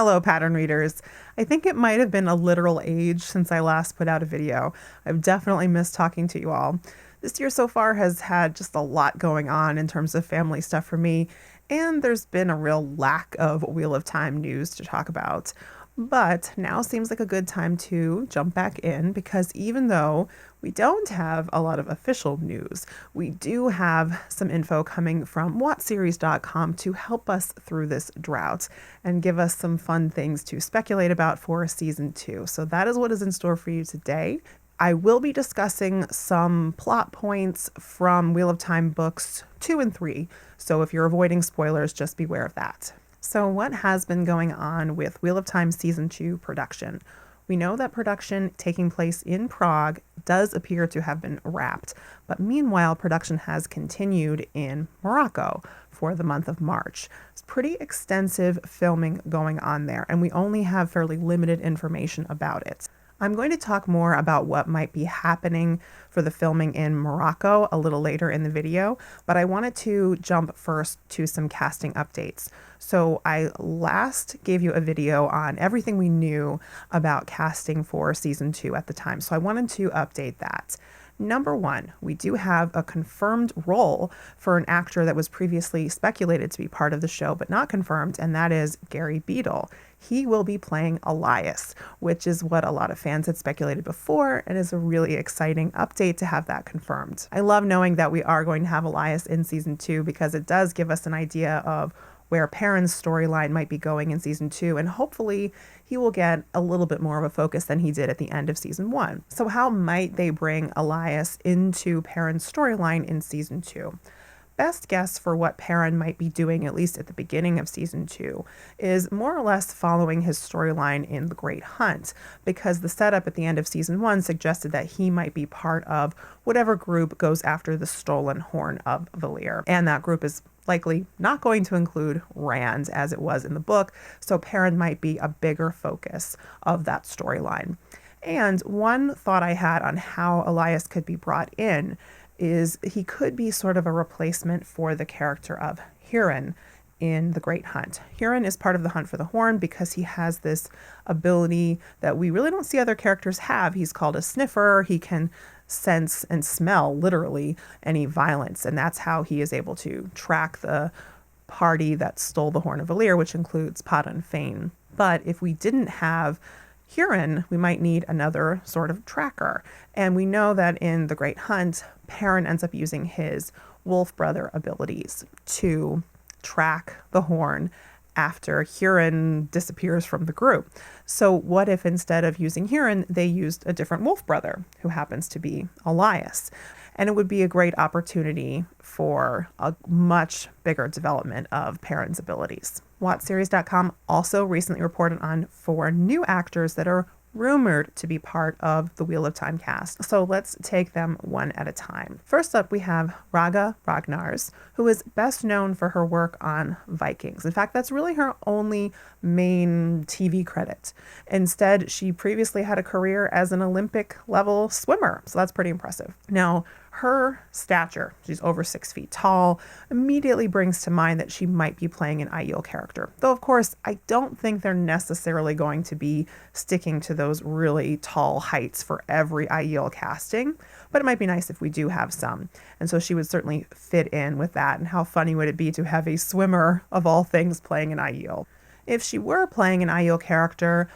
Hello, pattern readers. I think it might have been a literal age since I last put out a video. I've definitely missed talking to you all. This year so far has had just a lot going on in terms of family stuff for me, and there's been a real lack of Wheel of Time news to talk about. But now seems like a good time to jump back in because even though we don't have a lot of official news, we do have some info coming from WatchSeries.com to help us through this drought and give us some fun things to speculate about for season 2. So that is what is in store for you today. I will be discussing some plot points from Wheel of Time books 2 and 3. So if you're avoiding spoilers, just beware of that. So what has been going on with Wheel of Time Season 2 production? We know that production taking place in Prague does appear to have been wrapped, but meanwhile production has continued in Morocco for the month of March. It's pretty extensive filming going on there, and we only have fairly limited information about it. I'm going to talk more about what might be happening for the filming in Morocco a little later in the video, but I wanted to jump first to some casting updates. So I last gave you a video on everything we knew about casting for season 2 at the time, so I wanted to update that. Number 1, we do have a confirmed role for an actor that was previously speculated to be part of the show but not confirmed, and that is Gary Beedle. He will be playing Elias, which is what a lot of fans had speculated before and is a really exciting update to have that confirmed. I love knowing that we are going to have Elias in season 2 because it does give us an idea of where Perrin's storyline might be going in season 2, and hopefully he will get a little bit more of a focus than he did at the end of season 1. So how might they bring Elias into Perrin's storyline in season 2? Best guess for what Perrin might be doing, at least at the beginning of season 2, is more or less following his storyline in The Great Hunt, because the setup at the end of season 1 suggested that he might be part of whatever group goes after the stolen horn of Valere, and that group is likely not going to include Rand as it was in the book, so Perrin might be a bigger focus of that storyline. And one thought I had on how Elias could be brought in is he could be sort of a replacement for the character of Huron in The Great Hunt. Huron is part of the Hunt for the Horn because he has this ability that we really don't see other characters have. He's called a sniffer. He can sense and smell, literally, any violence, and that's how he is able to track the party that stole the Horn of Valere, which includes Pada and Fane. But if we didn't have Huron, we might need another sort of tracker. And we know that in The Great Hunt, Perrin ends up using his wolf brother abilities to track the horn after Huron disappears from the group. So what if instead of using Huron, they used a different wolf brother who happens to be Elias? And it would be a great opportunity for a much bigger development of Perrin's abilities. WatchSeries.com also recently reported on 4 new actors that are rumored to be part of the Wheel of Time cast. So let's take them one at a time. First up, we have Ragga Ragnars, who is best known for her work on Vikings. In fact, that's really her only main TV credit. Instead, she previously had a career as an Olympic level swimmer. So that's pretty impressive. Now, her stature, she's over 6 feet tall, immediately brings to mind that she might be playing an Ayoola character. Though, of course, I don't think they're necessarily going to be sticking to those really tall heights for every Ayoola casting, but it might be nice if we do have some. And so she would certainly fit in with that. And how funny would it be to have a swimmer, of all things, playing an Ayoola? If she were playing an Ayoola character,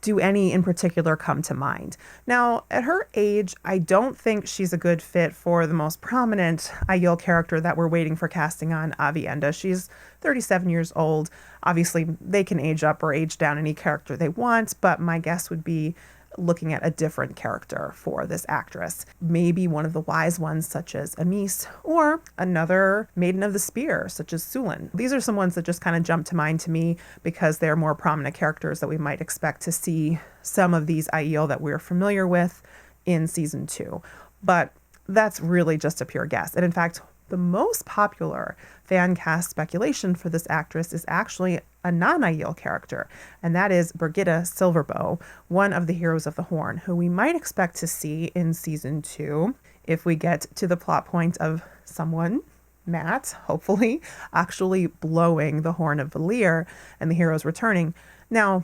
do any in particular come to mind? Now, at her age, I don't think she's a good fit for the most prominent Ayoola character that we're waiting for casting on, Aviendha. She's 37 years old. Obviously, they can age up or age down any character they want, but my guess would be looking at a different character for this actress. Maybe one of the wise ones such as Amis, or another Maiden of the Spear such as Sulin. These are some ones that just kind of jump to mind to me because they're more prominent characters that we might expect to see some of these Ayoola that we're familiar with in season 2. But that's really just a pure guess. And in fact, the most popular fan cast speculation for this actress is actually a non-Ayoola character, and that is Brigitte Silver Bow, one of the Heroes of the Horn, who we might expect to see in season 2 if we get to the plot point of someone, Matt, hopefully, actually blowing the Horn of Valere and the heroes returning. Now,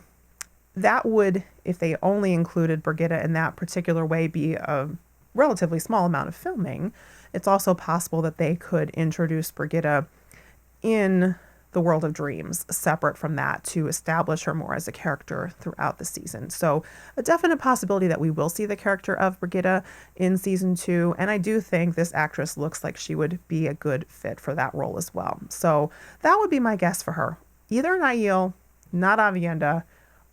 that would, if they only included Brigitte in that particular way, be a relatively small amount of filming. It's also possible that they could introduce Brigitte in the World of Dreams separate from that to establish her more as a character throughout the season. So a definite possibility that we will see the character of Brigitte in season 2, and I do think this actress looks like she would be a good fit for that role as well. So that would be my guess for her. Either an Aiel, not Aviendha,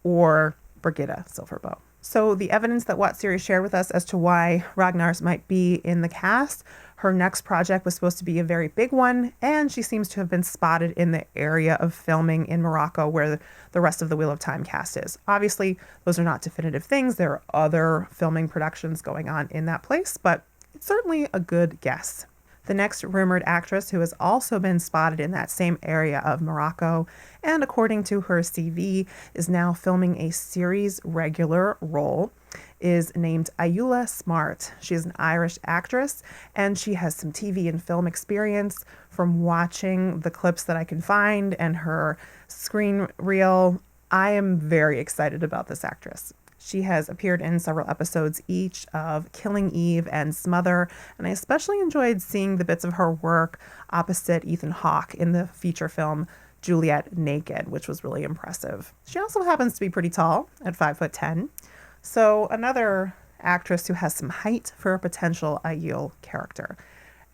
or Brigitte Silver Bow. So the evidence that What Series shared with us as to why Ragnars might be in the cast, her next project was supposed to be a very big one, and she seems to have been spotted in the area of filming in Morocco where the rest of the Wheel of Time cast is. Obviously, those are not definitive things. There are other filming productions going on in that place, but it's certainly a good guess. The next rumored actress who has also been spotted in that same area of Morocco, and according to her CV, is now filming a series regular role, is named Ayoola Smart. She's an Irish actress, and she has some TV and film experience. From watching the clips that I can find and her screen reel, I am very excited about this actress. She has appeared in several episodes each of Killing Eve and Smother, and I especially enjoyed seeing the bits of her work opposite Ethan Hawke in the feature film Juliet Naked, which was really impressive. She also happens to be pretty tall at 5'10", so another actress who has some height for a potential Aiel character.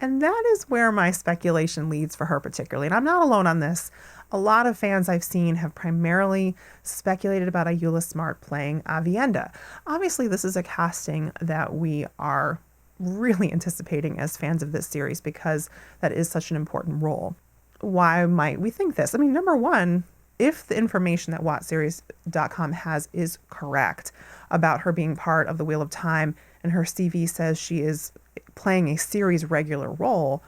And that is where my speculation leads for her particularly, and I'm not alone on this. A lot of fans I've seen have primarily speculated about Ayoola Smart playing Aviendha. Obviously, this is a casting that we are really anticipating as fans of this series because that is such an important role. Why might we think this? I mean, number one, if the information that WhatSeries.com has is correct about her being part of the Wheel of Time and her CV says she is playing a series regular role,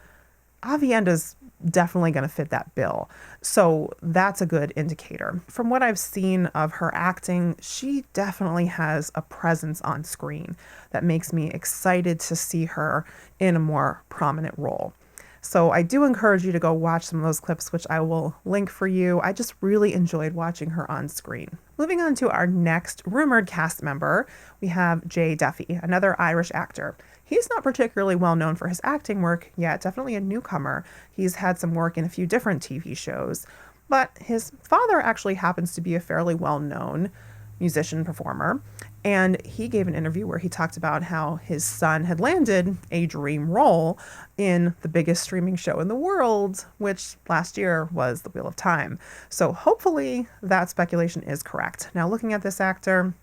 Aviendha's definitely going to fit that bill. So that's a good indicator. From what I've seen of her acting, she definitely has a presence on screen that makes me excited to see her in a more prominent role. So I do encourage you to go watch some of those clips, which I will link for you. I just really enjoyed watching her on screen. Moving on to our next rumored cast member, we have Duffy, another Irish actor. He's not particularly well known for his acting work yet, definitely a newcomer. He's had some work in a few different TV shows, but his father actually happens to be a fairly well-known musician performer, and he gave an interview where he talked about how his son had landed a dream role in the biggest streaming show in the world, which last year was The Wheel of Time. So hopefully that speculation is correct. Now, looking at this actor,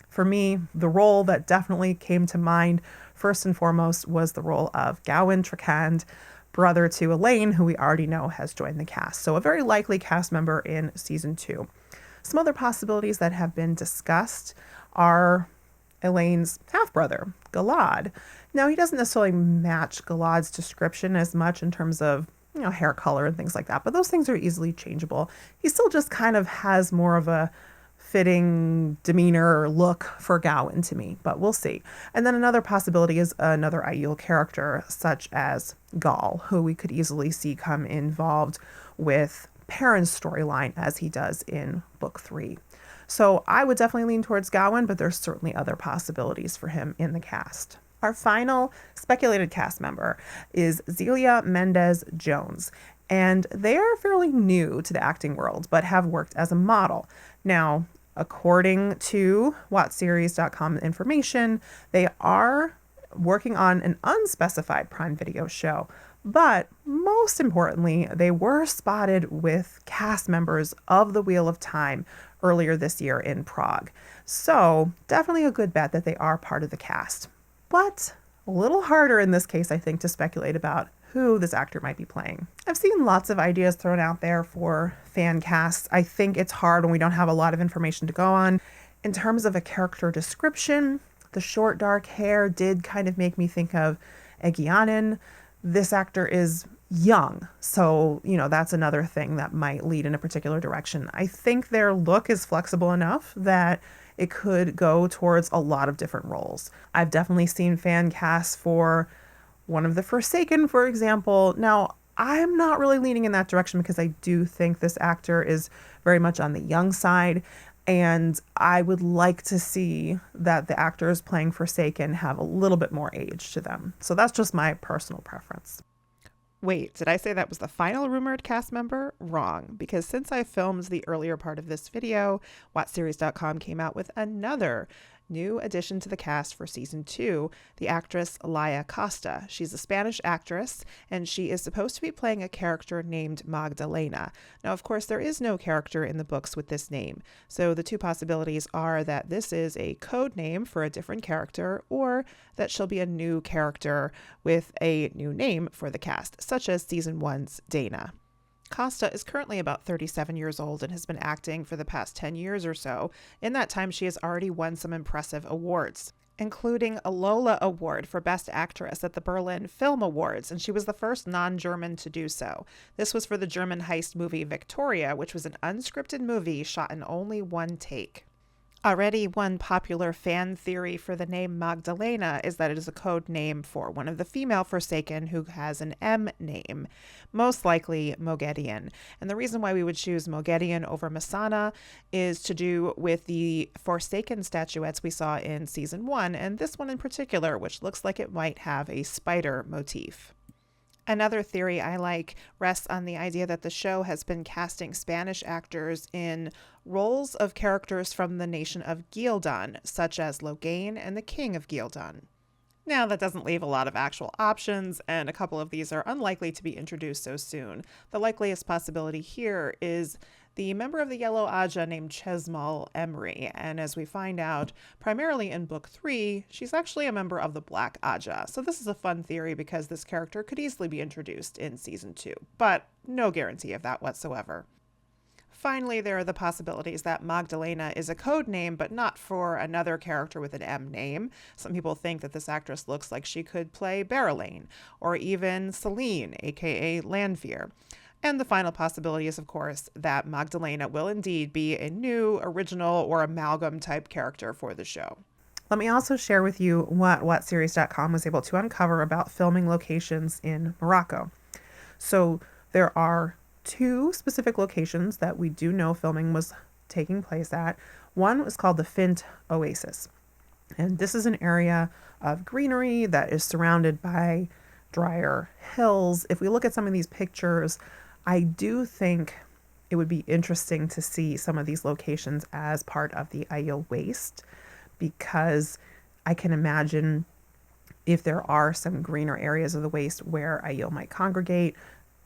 for me, the role that definitely came to mind first and foremost was the role of Gawain Trakand, brother to Elaine, who we already know has joined the cast. So a very likely cast member in season 2. Some other possibilities that have been discussed are Elaine's half-brother, Galad. Now, he doesn't necessarily match Galad's description as much in terms of, hair color and things like that, but those things are easily changeable. He still just kind of has more of a fitting demeanor or look for Gawain to me, but we'll see. And then another possibility is another Aiel character, such as Gaul, who we could easily see come involved with Perrin's storyline as he does in book 3. So I would definitely lean towards Gawain, but there's certainly other possibilities for him in the cast. Our final speculated cast member is Xelia Mendes-Jones, and they are fairly new to the acting world, but have worked as a model. Now, according to WhatSeries.com information, they are working on an unspecified Prime Video show. But most importantly, they were spotted with cast members of The Wheel of Time earlier this year in Prague. So definitely a good bet that they are part of the cast. But a little harder in this case, I think, to speculate about who this actor might be playing. I've seen lots of ideas thrown out there for fan casts. I think it's hard when we don't have a lot of information to go on. In terms of a character description, the short dark hair did kind of make me think of Egianin. This actor is young, so, that's another thing that might lead in a particular direction. I think their look is flexible enough that it could go towards a lot of different roles. I've definitely seen fan casts for one of the Forsaken, for example. Now, I'm not really leaning in that direction because I do think this actor is very much on the young side. And I would like to see that the actors playing Forsaken have a little bit more age to them. So that's just my personal preference. Wait, did I say that was the final rumored cast member? Wrong, because since I filmed the earlier part of this video, WhatSeries.com came out with another new addition to the cast for season 2, the actress Laia Costa. She's a Spanish actress, and she is supposed to be playing a character named Magdalena. Now, of course, there is no character in the books with this name, so the two possibilities are that this is a code name for a different character, or that she'll be a new character with a new name for the cast, such as season 1's Dana. Costa is currently about 37 years old and has been acting for the past 10 years or so. In that time, she has already won some impressive awards, including a Lola Award for Best Actress at the Berlin Film Awards, and she was the first non-German to do so. This was for the German heist movie Victoria, which was an unscripted movie shot in only one take. Already, one popular fan theory for the name Magdalena is that it is a code name for one of the female Forsaken who has an M name, most likely Moghedien. And the reason why we would choose Moghedien over Masana is to do with the Forsaken statuettes we saw in season 1, and this one in particular, which looks like it might have a spider motif. Another theory I like rests on the idea that the show has been casting Spanish actors in roles of characters from the nation of Gildan, such as Logain and the King of Gildan. Now, that doesn't leave a lot of actual options, and a couple of these are unlikely to be introduced so soon. The likeliest possibility here is the member of the Yellow Aja named Chesmal Emery, and as we find out, primarily in Book 3, she's actually a member of the Black Aja. So this is a fun theory because this character could easily be introduced in Season 2, but no guarantee of that whatsoever. Finally, there are the possibilities that Magdalena is a code name, but not for another character with an M name. Some people think that this actress looks like she could play Berylane, or even Celine, aka Lanfear. And the final possibility is, of course, that Magdalena will indeed be a new, original, or amalgam type character for the show. Let me also share with you what WhatSeries.com was able to uncover about filming locations in Morocco. So there are 2 specific locations that we do know filming was taking place at. One was called the Fint Oasis. And this is an area of greenery that is surrounded by drier hills. If we look at some of these pictures, I do think it would be interesting to see some of these locations as part of the Ayoola Waste, because I can imagine if there are some greener areas of the waste where Ayoola might congregate,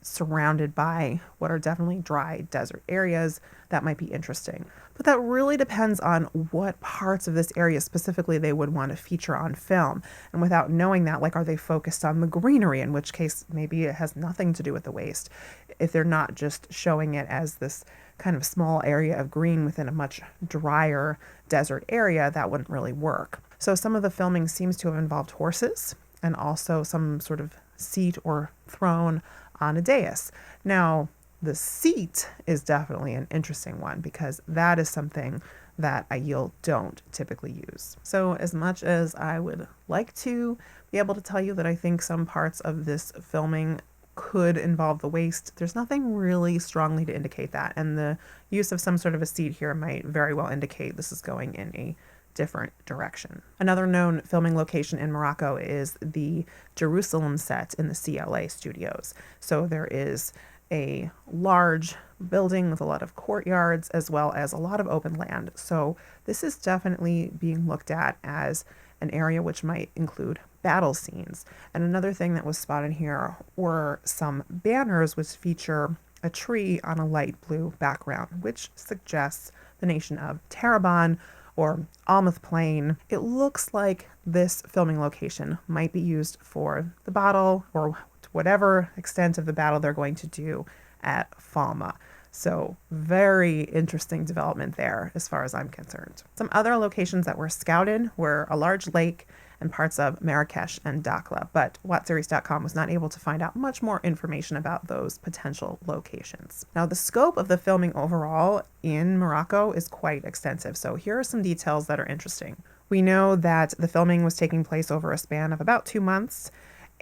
surrounded by what are definitely dry desert areas, that might be interesting. But that really depends on what parts of this area specifically they would want to feature on film. And without knowing that, like, are they focused on the greenery, in which case maybe it has nothing to do with the waste. If they're not just showing it as this kind of small area of green within a much drier desert area, that wouldn't really work. So some of the filming seems to have involved horses and also some sort of seat or throne on a dais. Now, the seat is definitely an interesting one because that is something that Ayoola don't typically use. So as much as I would like to be able to tell you that I think some parts of this filming could involve the waste, there's nothing really strongly to indicate that. And the use of some sort of a seat here might very well indicate this is going in a different direction. Another known filming location in Morocco is the Jerusalem set in the CLA studios. So there is a large building with a lot of courtyards as well as a lot of open land. So this is definitely being looked at as an area which might include battle scenes. And another thing that was spotted here were some banners which feature a tree on a light blue background, which suggests the nation of Tarabon or Almuth Plain. It looks like this filming location might be used for the battle or to whatever extent of the battle they're going to do at Falma. So very interesting development there as far as I'm concerned. Some other locations that were scouted were a large lake and parts of Marrakesh and Dakhla, but WhatSeries.com was not able to find out much more information about those potential locations. Now, the scope of the filming overall in Morocco is quite extensive, so here are some details that are interesting. We know that the filming was taking place over a span of about 2 months,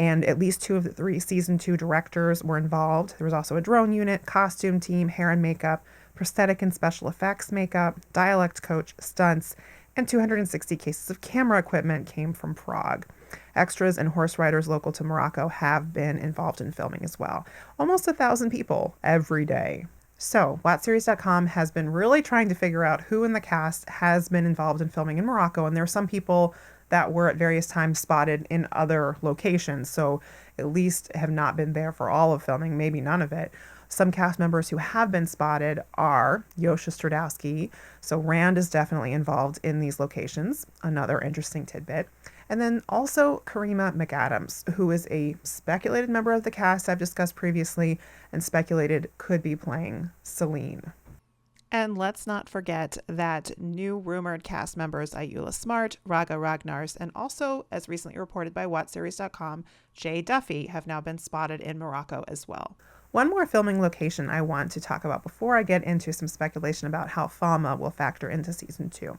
and at least 2 of the 3 season 2 directors were involved. There was also a drone unit, costume team, hair and makeup, prosthetic and special effects makeup, dialect coach, stunts, and 260 cases of camera equipment came from Prague. Extras and horse riders local to Morocco have been involved in filming as well. Almost 1,000 people every day. So, WatchSeries.com has been really trying to figure out who in the cast has been involved in filming in Morocco, and there are some people that were at various times spotted in other locations, so at least have not been there for all of filming, maybe none of it. Some cast members who have been spotted are Josha Stradowski, so Rand is definitely involved in these locations, another interesting tidbit. And then also Karima McAdams, who is a speculated member of the cast I've discussed previously and speculated could be playing Celine. And let's not forget that new rumored cast members Ayoola Smart, Ragga Ragnars, and also, as recently reported by WatchSeries.com, Jay Duffy have now been spotted in Morocco as well. One more filming location I want to talk about before I get into some speculation about how Falma will factor into season 2.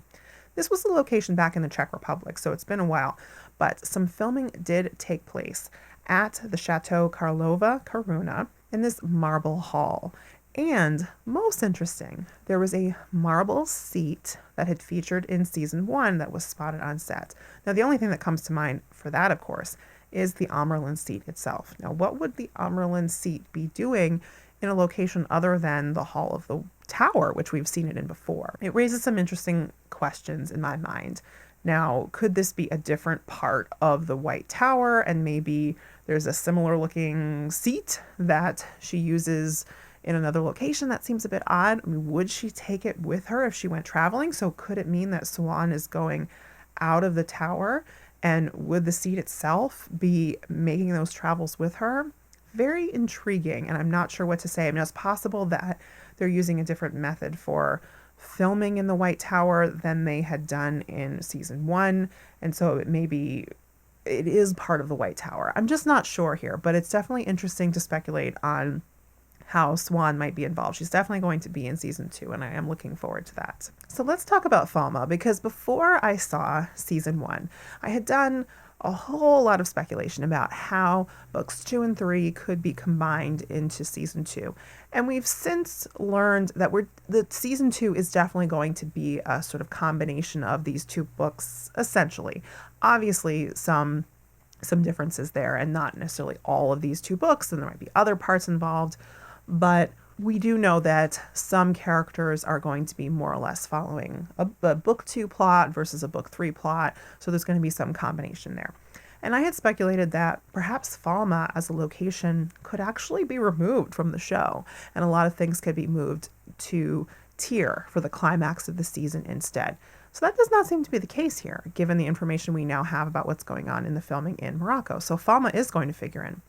This was a location back in the Czech Republic, so it's been a while, but some filming did take place at the Chateau Karlova Karuna in this marble hall. And most interesting, there was a marble seat that had featured in season 1 that was spotted on set. Now, the only thing that comes to mind for that, of course, is the Amerlin seat itself. Now, what would the Amerlin seat be doing in a location other than the Hall of the Tower, which we've seen it in before? It raises some interesting questions in my mind. Now, could this be a different part of the White Tower, and maybe there's a similar looking seat that she uses in another location? That seems a bit odd. I mean, would she take it with her if she went traveling? So could it mean that Swan is going out of the tower, and would the seat itself be making those travels with her? Very intriguing, and I'm not sure what to say. I mean, it's possible that they're using a different method for filming in the White Tower than they had done in season 1, and so it is part of the White Tower. I'm just not sure here, but it's definitely interesting to speculate on how Swan might be involved. She's definitely going to be in season 2, and I am looking forward to that. So let's talk about Falma, because before I saw season 1, I had done a whole lot of speculation about how books 2 and 3 could be combined into season 2. And we've since learned that season 2 is definitely going to be a sort of combination of these 2 books, essentially. Obviously, some differences there, and not necessarily all of these 2 books, and there might be other parts involved. But we do know that some characters are going to be more or less following a book 2 plot versus a book 3 plot. So there's going to be some combination there. And I had speculated that perhaps Falma as a location could actually be removed from the show, and a lot of things could be moved to Tyr for the climax of the season instead. So that does not seem to be the case here, given the information we now have about what's going on in the filming in Morocco. So Falma is going to figure in.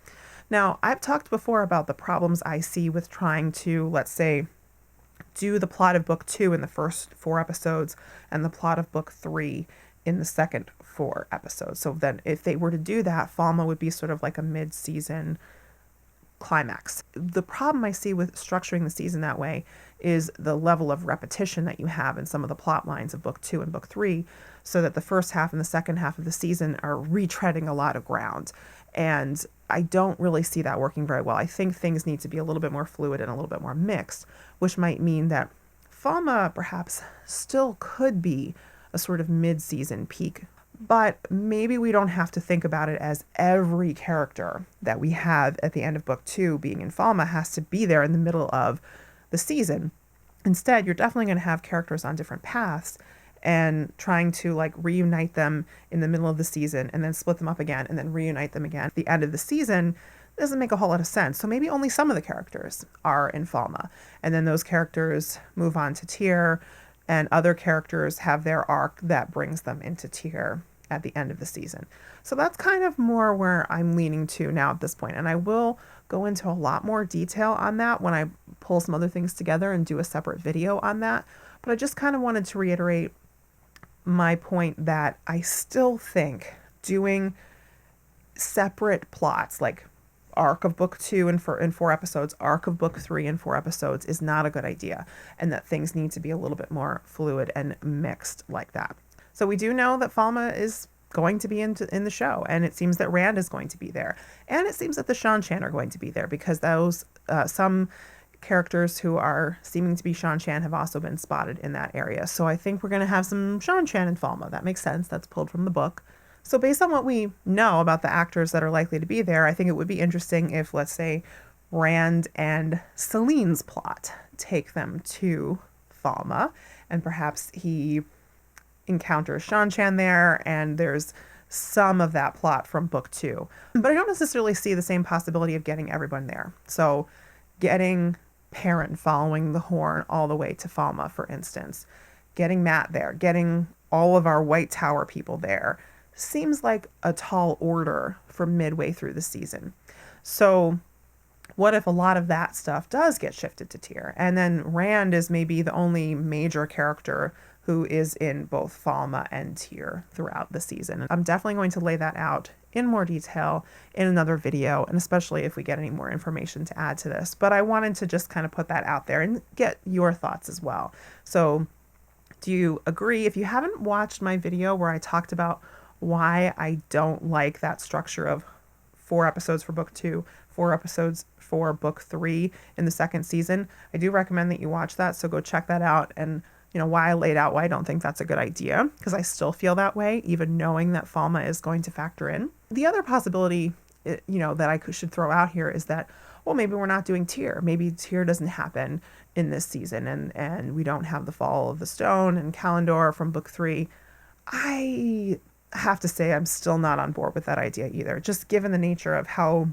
Now, I've talked before about the problems I see with trying to, let's say, do the plot of book 2 in the first 4 episodes and the plot of book 3 in the second 4 episodes. So then if they were to do that, Falma would be sort of like a mid-season climax. The problem I see with structuring the season that way is the level of repetition that you have in some of the plot lines of book 2 and book 3, so that the first half and the second half of the season are retreading a lot of ground. And I don't really see that working very well. I think things need to be a little bit more fluid and a little bit more mixed, which might mean that Falma perhaps still could be a sort of mid-season peak. But maybe we don't have to think about it as every character that we have at the end of book 2 being in Falma has to be there in the middle of the season. Instead, you're definitely going to have characters on different paths, and trying to like reunite them in the middle of the season and then split them up again and then reunite them again at the end of the season doesn't make a whole lot of sense. So maybe only some of the characters are in Falma, and then those characters move on to Tyr, and other characters have their arc that brings them into Tyr at the end of the season. So that's kind of more where I'm leaning to now at this point, and I will go into a lot more detail on that when I pull some other things together and do a separate video on that. But I just kind of wanted to reiterate my point that I still think doing separate plots, like arc of book 2 in 4 episodes, arc of book 3 in 4 episodes, is not a good idea, and that things need to be a little bit more fluid and mixed like that. So we do know that Falma is going to be in the show, and it seems that Rand is going to be there, and it seems that the Shan-Chan are going to be there, because those some characters who are seeming to be Shan-Chan have also been spotted in that area. So I think we're going to have some Shan-Chan in Falma. That makes sense. That's pulled from the book. So based on what we know about the actors that are likely to be there, I think it would be interesting if, let's say, Rand and Celine's plot take them to Falma, and perhaps he encounters Shan-Chan there, and there's some of that plot from book 2. But I don't necessarily see the same possibility of getting everyone there. So getting Perrin following the horn all the way to Falma, for instance, getting Matt there, getting all of our White Tower people there, seems like a tall order for midway through the season. So what if a lot of that stuff does get shifted to Tyr? And then Rand is maybe the only major character who is in both Falma and Tyr throughout the season. I'm definitely going to lay that out in more detail in another video, and especially if we get any more information to add to this. But I wanted to just kind of put that out there and get your thoughts as well. So do you agree? If you haven't watched my video where I talked about why I don't like that structure of 4 episodes for book 2, 4 episodes for book 3 in the second season, I do recommend that you watch that. So go check that out, and why I laid out why I don't think that's a good idea, because I still feel that way, even knowing that Falma is going to factor in. The other possibility, that I should throw out here is that, well, maybe we're not doing Tyr. Maybe Tyr doesn't happen in this season, and we don't have the Fall of the Stone and Kalendor from book 3. I have to say I'm still not on board with that idea either, just given the nature of how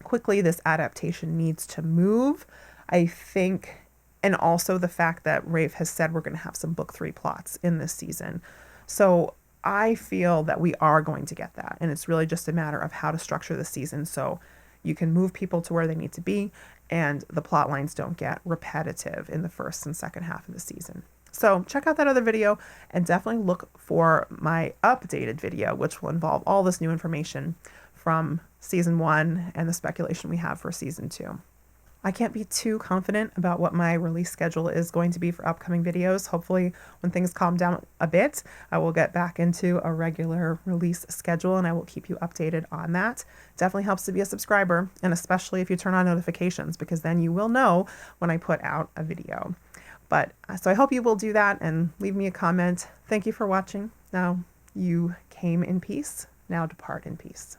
quickly this adaptation needs to move, I think. And also the fact that Rafe has said we're going to have some book 3 plots in this season. So I feel that we are going to get that. And it's really just a matter of how to structure the season so you can move people to where they need to be and the plot lines don't get repetitive in the first and second half of the season. So check out that other video, and definitely look for my updated video, which will involve all this new information from season 1 and the speculation we have for season 2. I can't be too confident about what my release schedule is going to be for upcoming videos. Hopefully, when things calm down a bit, I will get back into a regular release schedule, and I will keep you updated on that. Definitely helps to be a subscriber, and especially if you turn on notifications, because then you will know when I put out a video. So I hope you will do that and leave me a comment. Thank you for watching. Now you came in peace. Now depart in peace.